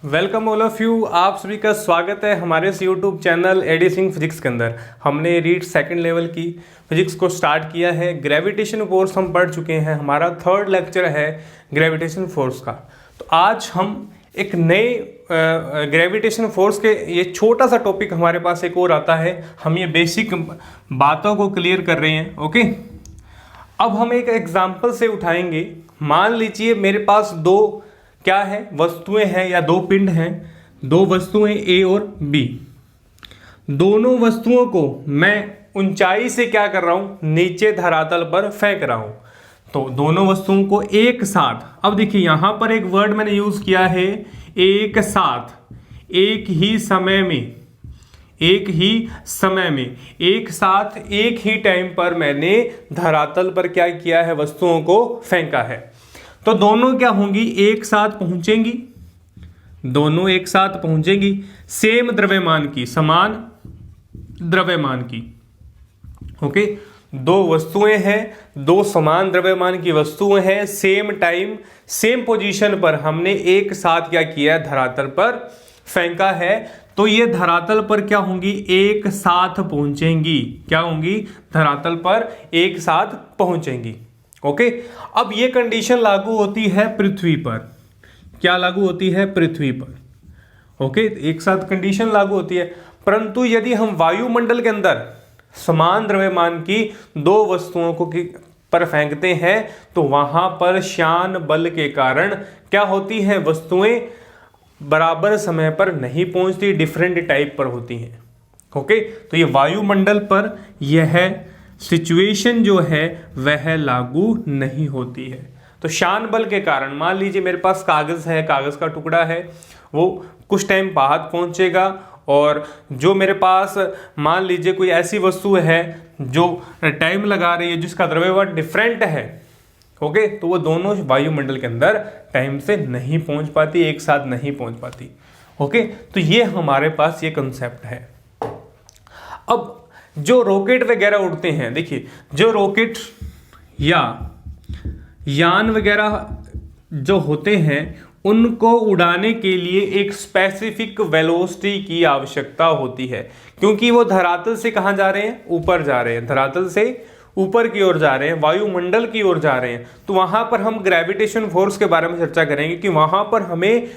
Welcome all of you. आप सभी का स्वागत है हमारे इस YouTube channel AD Singh physics के अंदर। हमने रीड सेकंड लेवल की फिजिक्स को स्टार्ट किया है। ग्रेविटेशन फोर्स हम पढ़ चुके हैं, हमारा थर्ड लेक्चर है ग्रेविटेशन फोर्स का। तो आज हम एक नए ग्रेविटेशन फोर्स के ये छोटा सा टॉपिक हमारे पास एक और आता है। हम ये बेसिक बातों को क्लियर कर रहे हैं। ओके, अब हम एक एग्जाम्पल से उठाएंगे। मान लीजिए मेरे पास दो क्या है वस्तुएं हैं या दो पिंड हैं, दो वस्तुएं ए और बी। दोनों वस्तुओं को मैं ऊंचाई से क्या कर रहा हूं, नीचे धरातल पर फेंक रहा हूं। तो दोनों वस्तुओं को एक साथ, अब देखिए यहां पर एक वर्ड मैंने यूज किया है, एक साथ, एक ही समय में, एक ही समय में, एक साथ एक ही टाइम पर मैंने धरातल पर क्या किया है, वस्तुओं को फेंका है। तो दोनों क्या होंगी, एक साथ पहुंचेंगी, दोनों एक साथ पहुंचेंगी सेम द्रव्यमान की, समान द्रव्यमान की। ओके, दो वस्तुएं हैं, दो समान द्रव्यमान की वस्तुएं हैं, सेम टाइम सेम पोजीशन पर हमने एक साथ क्या किया है, धरातल पर फेंका है। तो ये धरातल पर क्या होंगी, एक साथ पहुंचेंगी। क्या होंगी, धरातल पर एक साथ पहुंचेंगी। ओके, अब ये कंडीशन लागू होती है पृथ्वी पर। क्या लागू होती है, पृथ्वी पर। ओके, एक साथ कंडीशन लागू होती है। परंतु यदि हम वायुमंडल के अंदर समान द्रव्यमान की दो वस्तुओं को पर फेंकते हैं तो वहां पर श्यान बल के कारण क्या होती है, वस्तुएं बराबर समय पर नहीं पहुंचती, डिफरेंट टाइप पर होती हैं। ओके, तो ये वायुमंडल पर यह सिचुएशन जो है वह लागू नहीं होती है। तो श्यान बल के कारण मान लीजिए मेरे पास कागज है, कागज का टुकड़ा है, वो कुछ टाइम बाद पहुंचेगा, और जो मेरे पास मान लीजिए कोई ऐसी वस्तु है जो टाइम लगा रही है, जिसका द्रव्यमान डिफरेंट है। ओके, तो वो दोनों वायुमंडल के अंदर टाइम से नहीं पहुंच पाती, एक साथ नहीं पहुंच पाती। ओके, तो ये हमारे पास ये कंसेप्ट है। अब जो रॉकेट वगैरह उड़ते हैं, देखिए जो रॉकेट या यान वगैरह जो होते हैं, उनको उड़ाने के लिए एक स्पेसिफिक वेलोसिटी की आवश्यकता होती है, क्योंकि वो धरातल से कहां जा रहे हैं, ऊपर जा रहे हैं, धरातल से ऊपर की ओर जा रहे हैं, वायुमंडल की ओर जा रहे हैं। तो वहां पर हम ग्रेविटेशन फोर्स के बारे में चर्चा करेंगे कि वहां पर हमें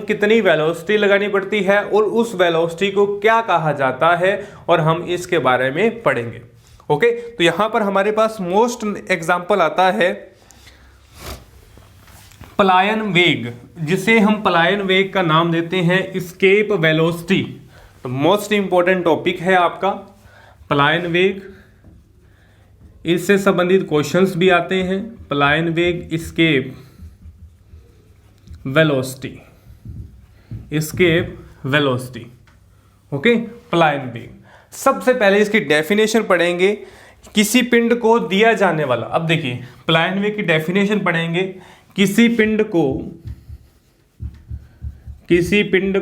कितनी वेलोसिटी लगानी पड़ती है और उस वेलोसिटी को क्या कहा जाता है, और हम इसके बारे में पढ़ेंगे। ओके, तो यहां पर हमारे पास मोस्ट एग्जांपल आता है पलायन वेग, जिसे हम पलायन वेग का नाम देते हैं एस्केप वेलोसिटी। तो मोस्ट इंपॉर्टेंट टॉपिक है आपका पलायन वेग। इससे संबंधित क्वेश्चंस भी आते हैं। पलायन वेग, escape velocity, escape velocity. Okay, पलायन वेग। सबसे पहले इसकी डेफिनेशन पढ़ेंगे। किसी पिंड को दिया जाने वाला, अब देखिए पलायन वेग की डेफिनेशन पढ़ेंगे। किसी पिंड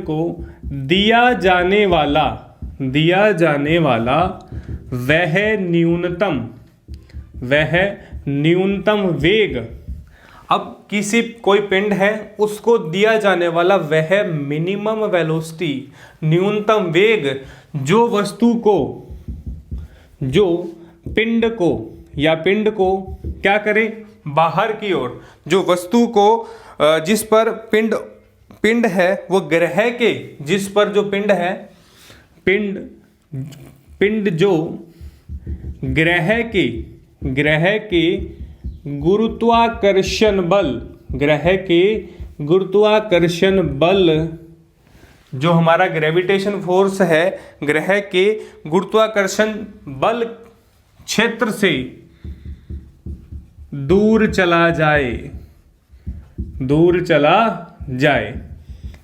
को दिया जाने वाला वह न्यूनतम वेग। अब कोई पिंड है, उसको दिया जाने वाला वह मिनिमम वेलोसिटी, न्यूनतम वेग, जो पिंड को क्या करे, बाहर की ओर, जो वस्तु को जिस पर पिंड है, वो ग्रह के जिस पर जो पिंड है, पिंड जो ग्रह के गुरुत्वाकर्षण बल, जो हमारा ग्रेविटेशन फोर्स है, ग्रह के गुरुत्वाकर्षण बल क्षेत्र से दूर चला जाए।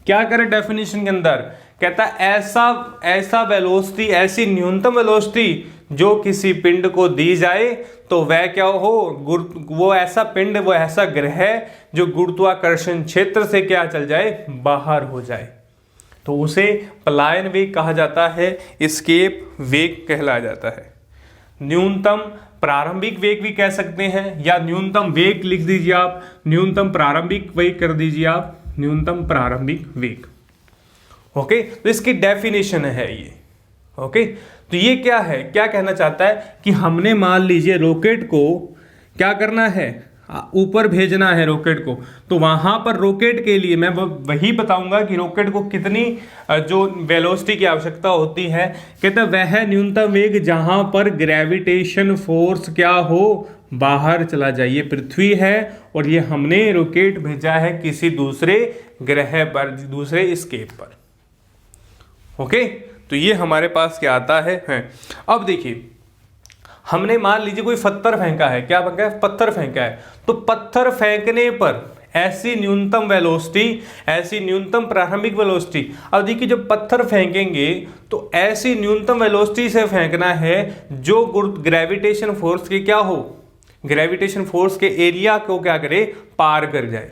क्या करे डेफिनेशन के अंदर, कहता ऐसा वेलोसिटी, ऐसी न्यूनतम वेलोसिटी जो किसी पिंड को दी जाए तो वह क्या हो, वो ऐसा पिंड, वो ऐसा ग्रह जो गुरुत्वाकर्षण क्षेत्र से क्या चल जाए, बाहर हो जाए। तो उसे पलायन वेग कहा जाता है, एस्केप वेग कहलाया जाता है। न्यूनतम प्रारंभिक वेग भी कह सकते हैं, या न्यूनतम वेग लिख दीजिए आप, न्यूनतम प्रारंभिक वेग कर दीजिए आप। न्यूनतम प्रारंभिक वेग। ओके, तो इसकी डेफिनेशन है ये। ओके, तो ये क्या है, क्या कहना चाहता है कि हमने मान लीजिए रॉकेट को क्या करना है, ऊपर भेजना है रॉकेट को, तो वहां पर रॉकेट के लिए मैं वही बताऊंगा कि रॉकेट को कितनी जो वेलोसिटी की आवश्यकता होती है। कहता है वह न्यूनतम वेग जहां पर ग्रेविटेशन फोर्स क्या हो, बाहर चला जाए। ये पृथ्वी है और ये हमने रॉकेट भेजा है किसी दूसरे ग्रह पर, दूसरे स्केप पर। ओके, तो ये हमारे पास क्या आता है। अब देखिए, हमने मान लीजिए कोई पत्थर फेंका है, क्या फेंका है, पत्थर फेंका है, तो पत्थर फेंकने पर ऐसी न्यूनतम वेलोसिटी, ऐसी न्यूनतम प्रारंभिक वेलोसिटी। अब देखिए जब पत्थर फेंकेंगे तो ऐसी न्यूनतम वेलोसिटी से फेंकना है जो ग्रेविटेशन फोर्स के क्या हो, ग्रेविटेशन फोर्स के एरिया को क्या करे, पार कर जाए।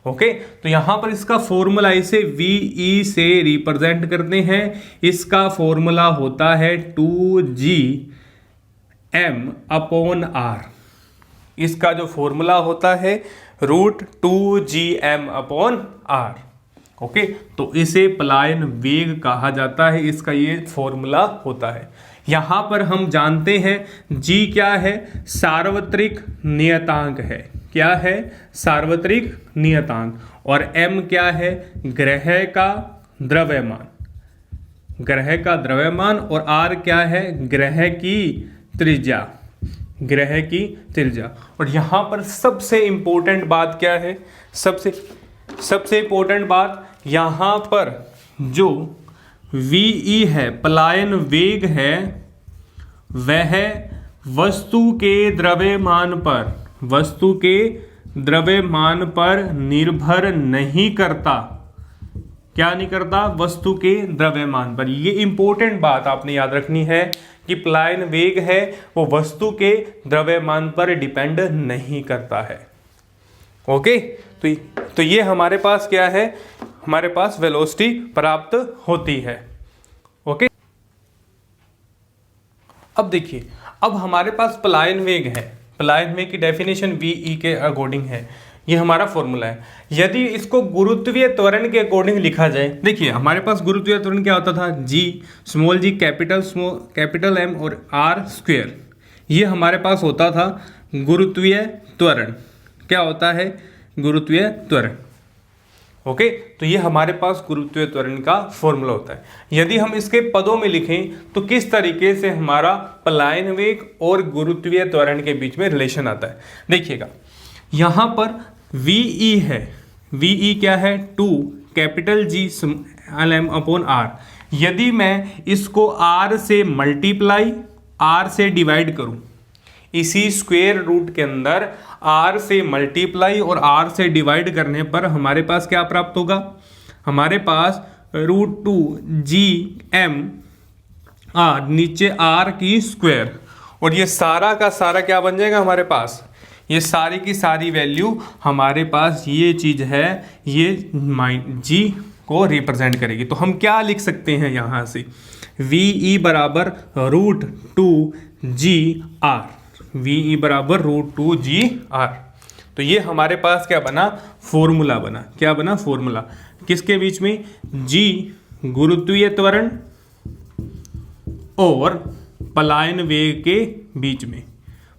ओके, तो यहां पर इसका फॉर्मूला इसे VE से रिप्रेजेंट करते हैं। इसका फॉर्मूला होता है 2gm/r। इसका जो फॉर्मूला होता है √2gm/r। ओके, तो इसे पलायन वेग कहा जाता है, इसका ये फॉर्मूला होता है। यहां पर हम जानते हैं g क्या है, सार्वत्रिक नियतांक है। क्या है, सार्वत्रिक नियतांक। और m क्या है, ग्रह का द्रव्यमान, ग्रह का द्रव्यमान। और r क्या है, ग्रह की त्रिज्या, ग्रह की त्रिज्या। और यहां पर सबसे इंपॉर्टेंट बात क्या है, सबसे इंपॉर्टेंट बात, यहां पर जो VE है, पलायन वेग है, वह वस्तु के द्रव्यमान पर, वस्तु के द्रव्यमान पर निर्भर नहीं करता। क्या नहीं करता, वस्तु के द्रव्यमान पर। ये इंपॉर्टेंट बात आपने याद रखनी है कि पलायन वेग है वो वस्तु के द्रव्यमान पर डिपेंड नहीं करता है। ओके, तो ये हमारे पास क्या है, हमारे पास वेलोसिटी प्राप्त होती है। ओके, अब देखिए, अब हमारे पास पलायन वेग है, पलायन वेग की डेफिनेशन VE के अकॉर्डिंग है, ये हमारा फॉर्मूला है। यदि इसको गुरुत्वीय त्वरण के अकॉर्डिंग लिखा जाए, देखिए हमारे पास गुरुत्वीय त्वरण क्या होता था, स्मॉल g कैपिटल M और r स्क्वायर। ये हमारे पास होता था गुरुत्वीय त्वरण। क्या होता है, गुरुत्वीय त्वरण। ओके, तो ये हमारे पास गुरुत्वीय त्वरण का फॉर्मूला होता है। यदि हम इसके पदों में लिखें तो किस तरीके से हमारा पलायन वेग और गुरुत्वीय त्वरण के बीच में रिलेशन आता है, देखिएगा। यहां पर VE है, VE क्या है, 2G/m/r। यदि मैं इसको r से मल्टीप्लाई, r से डिवाइड करूं, इसी स्क्वायर रूट के अंदर r से मल्टीप्लाई और r से डिवाइड करने पर हमारे पास क्या प्राप्त होगा, हमारे पास √2gm/r, नीचे r की स्क्वायर, और ये सारा का सारा क्या बन जाएगा हमारे पास, ये सारी की सारी वैल्यू हमारे पास ये चीज है, ये g को रिप्रेजेंट करेगी। तो हम क्या लिख सकते हैं यहां से, VE बराबर √2gr, VE बराबर √2gr। तो ये हमारे पास क्या बना, फॉर्मूला बना। क्या बना, फॉर्मूला। किसके बीच में, g गुरुत्वीय त्वरण और पलायन वेग के बीच में,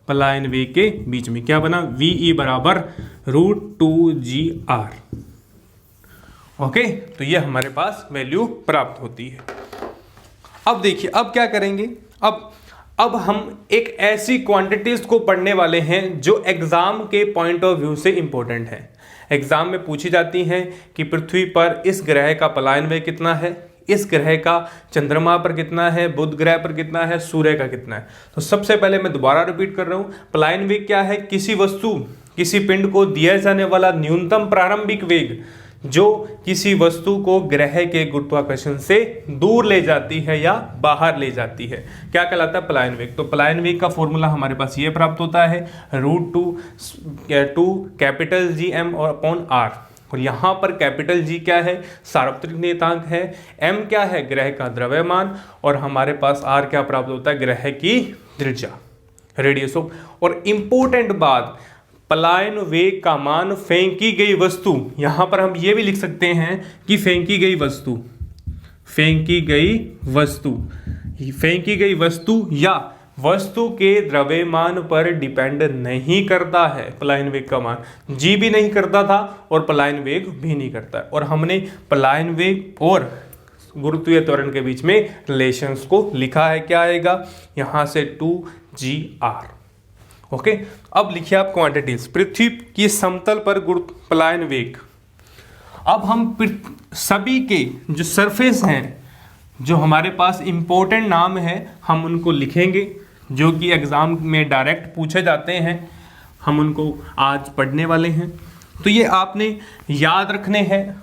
पलायन वेग के बीच में क्या बना, VE बराबर √2gr। ओके, तो ये हमारे पास वैल्यू प्राप्त होती है। अब देखिए, अब क्या करेंगे, अब हम एक ऐसी क्वांटिटीज को पढ़ने वाले हैं जो एग्जाम के पॉइंट ऑफ व्यू से इंपॉर्टेंट है। एग्जाम में पूछी जाती हैं कि पृथ्वी पर इस ग्रह का पलायन वेग कितना है, इस ग्रह का चंद्रमा पर कितना है, बुध ग्रह पर कितना है, सूर्य का कितना है। तो सबसे पहले मैं दोबारा रिपीट कर रहा हूं, पलायन वेग क्या है, किसी वस्तु, किसी पिंड को दिया जाने वाला न्यूनतम प्रारंभिक वेग जो किसी वस्तु को ग्रह के गुरुत्वाकर्षण से दूर ले जाती है या बाहर ले जाती है, क्या कहलाता है, पलायन वेग। तो पलायन वेग का फॉर्मूला हमारे पास ये प्राप्त होता है √2G/m/r। और यहाँ पर कैपिटल G क्या है, सार्वत्रिक नियतांक है, M क्या है, ग्रह का द्रव्यमान, और हमारे पास R क्या प्राप्त होता है, ग्रह की त्रिज्या, रेडियस ऑफ। और इंपॉर्टेंट बात, पलायन वेग का मान फेंकी गई वस्तु, यहां पर हम ये भी लिख सकते हैं कि फेंकी गई वस्तु, फेंकी गई वस्तु, फेंकी गई वस्तु या वस्तु के द्रव्यमान पर डिपेंड नहीं करता है। पलायन वेग का मान जी भी नहीं करता था और पलायन वेग भी नहीं करता है। और हमने पलायन वेग और गुरुत्वीय त्वरण के बीच में रिलेशंस को लिखा है। क्या आएगा यहां से 2gr। ओके, अब लिखिए आप क्वांटिटीज। पृथ्वी की समतल पर पलायन वेग। अब हम सभी के जो सरफेस हैं, जो हमारे पास इंपॉर्टेंट नाम है, हम उनको लिखेंगे, जो कि एग्जाम में डायरेक्ट पूछे जाते हैं। हम उनको आज पढ़ने वाले हैं, तो ये आपने याद रखने हैं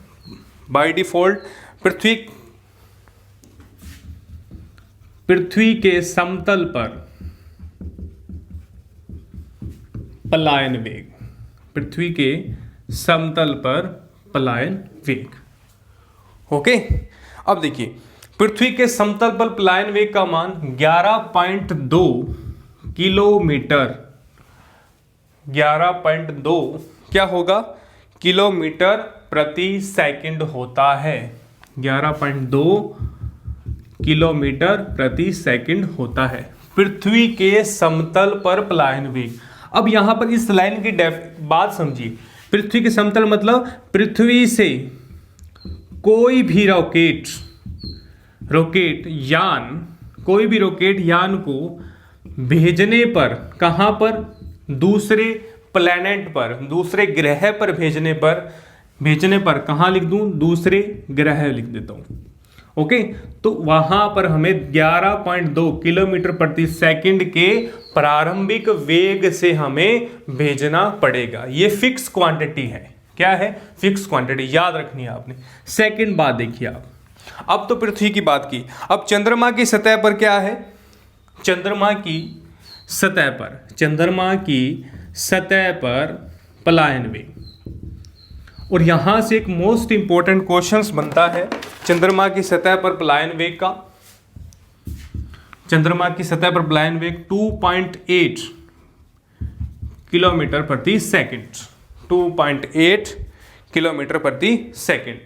बाय डिफॉल्ट। पृथ्वी के समतल पर पलायन वेग, पृथ्वी के समतल पर पलायन वेग। ओके, अब देखिए पृथ्वी के समतल पर पलायन वेग का मान 11.2 किलोमीटर, 11.2 क्या होगा किलोमीटर प्रति सेकंड होता है। 11.2 किलोमीटर प्रति सेकंड होता है पृथ्वी के समतल पर पलायन वेग। अब यहां पर इस लाइन की बात समझिए। पृथ्वी के समतल मतलब पृथ्वी से कोई भी रॉकेट यान, कोई भी रॉकेट यान को भेजने पर, कहां पर, दूसरे प्लैनेट पर, दूसरे ग्रह पर भेजने पर कहां लिख दूं, दूसरे ग्रह लिख देता हूं। ओके, तो वहां पर हमें 11.2 किलोमीटर प्रति सेकंड के प्रारंभिक वेग से हमें भेजना पड़ेगा। ये फिक्स क्वांटिटी है। क्या है, फिक्स क्वांटिटी, याद रखनी है आपने। सेकंड बात देखिए आप, अब तो पृथ्वी की बात की, अब चंद्रमा की सतह पर क्या है, चंद्रमा की सतह पर पलायन वेग। और यहां से एक मोस्ट इंपॉर्टेंट क्वेश्चन बनता है चंद्रमा की सतह पर पलायन वेग का। चंद्रमा की सतह पर पलायन वेग 2.8 किलोमीटर प्रति सेकंड, 2.8 किलोमीटर प्रति सेकंड।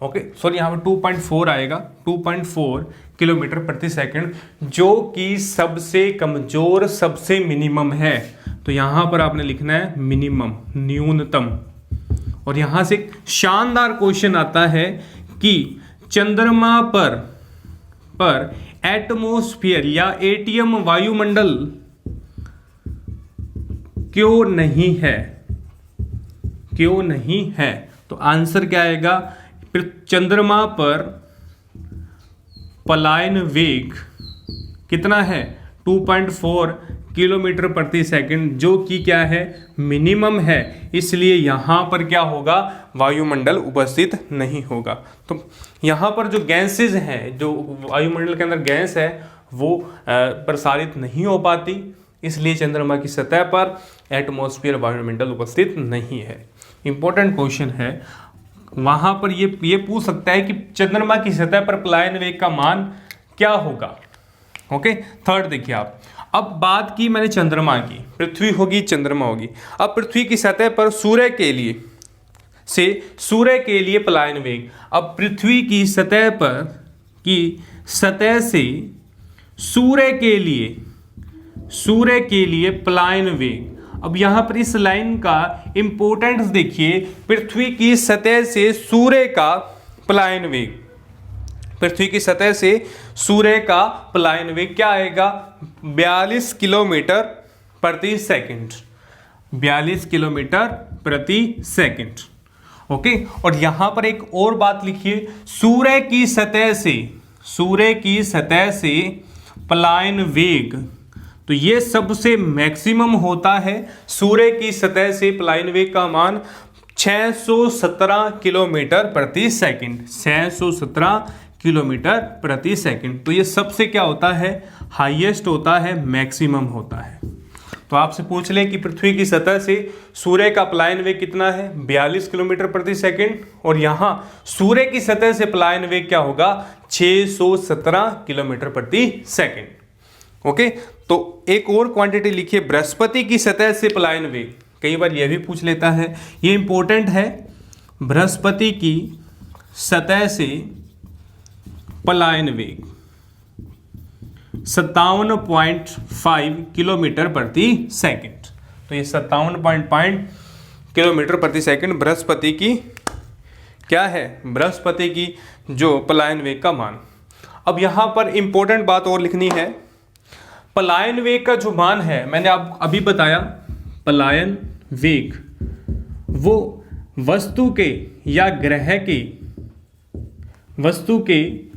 ओके, सॉरी यहां पर 2.4 आएगा, 2.4 किलोमीटर प्रति सेकंड, जो कि सबसे कमजोर, सबसे मिनिमम है। तो यहां पर आपने लिखना है मिनिमम, न्यूनतम। और यहां से एक शानदार क्वेश्चन आता है कि चंद्रमा पर एटमॉस्फेयर या एटीएम वायुमंडल क्यों नहीं है, तो आंसर क्या आएगा, चंद्रमा पर पलायन वेग कितना है, 2.4 किलोमीटर प्रति सेकंड, जो कि क्या है, मिनिमम है। इसलिए यहां पर क्या होगा, वायुमंडल उपस्थित नहीं होगा। तो यहां पर जो गैसेज हैं, जो वायुमंडल के अंदर गैस है, वो प्रसारित नहीं हो पाती, इसलिए चंद्रमा की सतह पर एटमॉस्फेयर, वायुमंडल उपस्थित नहीं है। इंपॉर्टेंट क्वेश्चन है। वहां पर ये पूछ सकता है कि चंद्रमा की सतह पर पलायन वेग का मान क्या होगा। ओके, थर्ड देखिए आप, अब बात की मैंने चंद्रमा की, पृथ्वी होगी, चंद्रमा होगी। अब पृथ्वी की सतह पर सूर्य के लिए पलायन वेग। अब पृथ्वी की सतह से सूर्य के लिए पलायन वेग। अब यहां पर इस लाइन का इंपॉर्टेंस देखिए, पृथ्वी की सतह से सूर्य का पलायन वेग, पृथ्वी की सतह से सूर्य का पलायन वेग क्या आएगा, 42 किलोमीटर प्रति सेकंड, 42 किलोमीटर प्रति सेकंड। ओके, और यहां पर एक और बात लिखिए, सूर्य की सतह से पलायन वेग, तो ये सबसे मैक्सिमम होता है। सूर्य की सतह से पलायन वेग का मान 617 किलोमीटर प्रति सेकंड, 617 किलोमीटर प्रति सेकंड। तो ये सबसे क्या होता है, हाईएस्ट होता है, मैक्सिमम होता है। तो आपसे पूछ ले कि पृथ्वी की सतह से सूर्य का पलायन वेग कितना है, 42 किलोमीटर प्रति सेकंड, और यहां सूर्य की सतह से पलायन वेग क्या होगा, 617 किलोमीटर प्रति सेकंड। ओके, तो एक और क्वांटिटी लिखिए, बृहस्पति की सतह से पलायन वेग। कई बार यह भी पूछ लेता है, ये इंपॉर्टेंट है, बृहस्पति की सतह से पलायन वेग 57.5 किलोमीटर प्रति सेकंड। तो ये 57.5 किलोमीटर प्रति सेकंड बृहस्पति की क्या है, बृहस्पति की जो पलायन वेग का मान। अब यहां पर इंपॉर्टेंट बात और लिखनी है, पलायन वेग का जो मान है, मैंने आपको अभी बताया, पलायन वेग वो वस्तु के या ग्रह के वस्तु के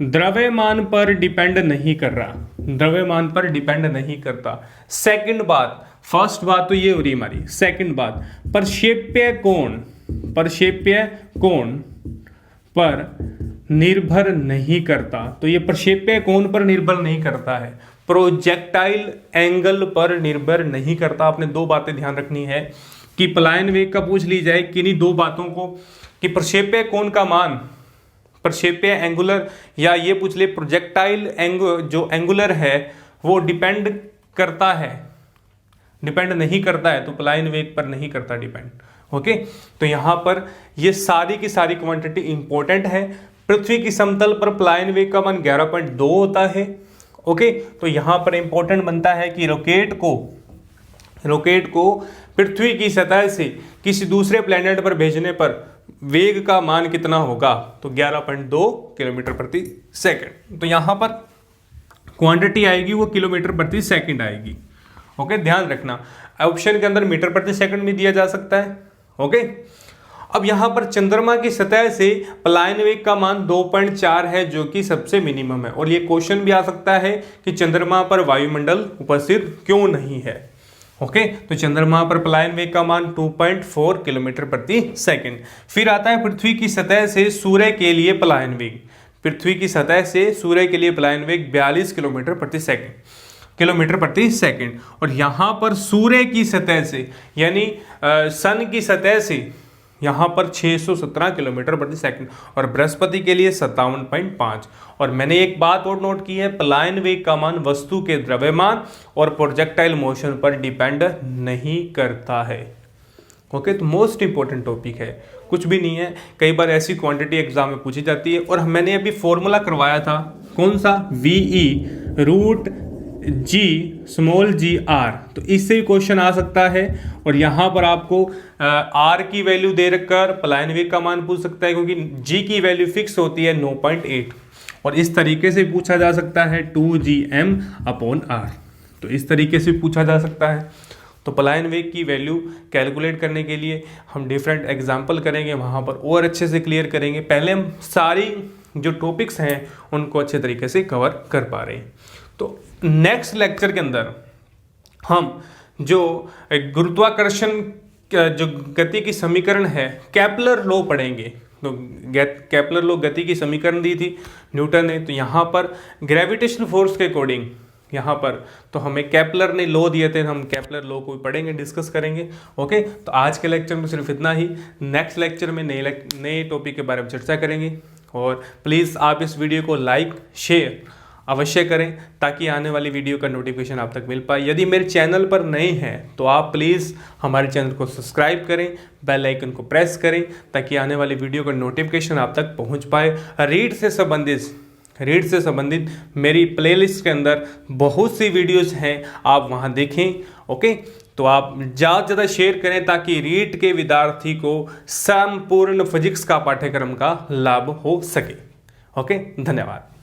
द्रव्यमान पर डिपेंड नहीं कर रहा, द्रव्यमान पर डिपेंड नहीं करता। सेकंड बात, फर्स्ट बात तो ये हो रही हमारी, सेकंड बात, प्रक्षेप्य कोण पर निर्भर नहीं करता। तो ये प्रक्षेप्य कोण पर निर्भर नहीं करता है, प्रोजेक्टाइल एंगल पर निर्भर नहीं करता। आपने दो बातें ध्यान रखनी है कि पलायन वेग का पूछ ली जाए किन्हीं दो बातों को, कि प्रक्षेप्य कोण का मान, प्रक्षेप्य एंगुलर, या ये पूछ ले प्रोजेक्टाइल जो एंगुलर है वो डिपेंड करता है, डिपेंड नहीं करता है, तो पलायन वेग पर नहीं करता डिपेंड। ओके, तो यहां पर ये सारी की सारी क्वांटिटी इंपॉर्टेंट है। पृथ्वी की समतल पर पलायन वेग का मान 11.2 होता है। ओके, तो यहां पर इंपॉर्टेंट बनता है कि रॉकेट को पृथ्वी की सतह से किसी दूसरे प्लेनेट पर भेजने पर वेग का मान कितना होगा, तो 11.2 किलोमीटर प्रति सेकंड। तो यहां पर क्वांटिटी आएगी वो किलोमीटर प्रति सेकंड आएगी। ओके, ध्यान रखना, ऑप्शन के अंदर मीटर प्रति सेकंड भी दिया जा सकता है। ओके, अब यहां पर चंद्रमा की सतह से पलायन वेग का मान 2.4 है, जो कि सबसे मिनिमम है। और ये क्वेश्चन भी आ सकता है कि चंद्रमा पर वायुमंडल उपस्थित क्यों नहीं है। ओके, तो चंद्रमा पर पलायन वेग का मान 2.4 किलोमीटर प्रति सेकंड। फिर आता है पृथ्वी की सतह से सूर्य के लिए पलायन वेग। पृथ्वी की सतह से सूर्य के लिए पलायन वेग 42 किलोमीटर प्रति सेकंड। और यहां पर सूर्य की सतह से यानी सन की सतह से यहां पर 617 किलोमीटर प्रति सेकंड, और बृहस्पति के लिए 57.5। और मैंने एक बात और नोट की है, पलायन वेग का मान वस्तु के द्रव्यमान और प्रोजेक्टाइल मोशन पर डिपेंड नहीं करता है। ओके, तो मोस्ट इंपॉर्टेंट टॉपिक है, कुछ भी नहीं है। कई बार ऐसी क्वांटिटी एग्जाम में पूछी जाती है, और मैंने अभी फॉर्मूला करवाया था, कौन सा, VE√G⁻r, तो इससे भी क्वेश्चन आ सकता है। और यहां पर आपको R की वैल्यू दे रखकर पलायन वेग का मान पूछ सकता है, क्योंकि G की वैल्यू फिक्स होती है 9.8, और इस तरीके से पूछा जा सकता है 2Gm/r, तो इस तरीके से पूछा जा सकता है। तो पलायन वेग की वैल्यू कैलकुलेट करने के लिए हम डिफरेंट एग्जाम्पल करेंगे, वहाँ पर और अच्छे से क्लियर करेंगे। पहले हम सारी जो टॉपिक्स हैं उनको अच्छे तरीके से कवर कर पा रहे हैं। तो नेक्स्ट लेक्चर के अंदर हम जो गुरुत्वाकर्षण जो गति की समीकरण है, केपलर लॉ पढ़ेंगे। तो केपलर लॉ गति की समीकरण दी थी न्यूटन ने, तो यहाँ पर ग्रेविटेशन फोर्स के अकॉर्डिंग यहाँ पर तो हमें केपलर ने लॉ दिए थे, हम केपलर लॉ को पढ़ेंगे, डिस्कस करेंगे। ओके, तो आज के लेक्चर में सिर्फ इतना ही। नेक्स्ट लेक्चर में नए टॉपिक के बारे में चर्चा करेंगे। और प्लीज़ आप इस वीडियो को लाइक शेयर अवश्य करें, ताकि आने वाली वीडियो का नोटिफिकेशन आप तक मिल पाए। यदि मेरे चैनल पर नए हैं तो आप प्लीज़ हमारे चैनल को सब्सक्राइब करें, बेल आइकन को प्रेस करें, ताकि आने वाली वीडियो का नोटिफिकेशन आप तक पहुंच पाए। रीड से संबंधित मेरी प्लेलिस्ट के अंदर बहुत सी वीडियोस हैं, आप वहां देखें। ओके, तो आप ज़्यादा से ज़्यादा शेयर करें, ताकि रीट के विद्यार्थी को संपूर्ण फिजिक्स का पाठ्यक्रम का लाभ हो सके। ओके, धन्यवाद।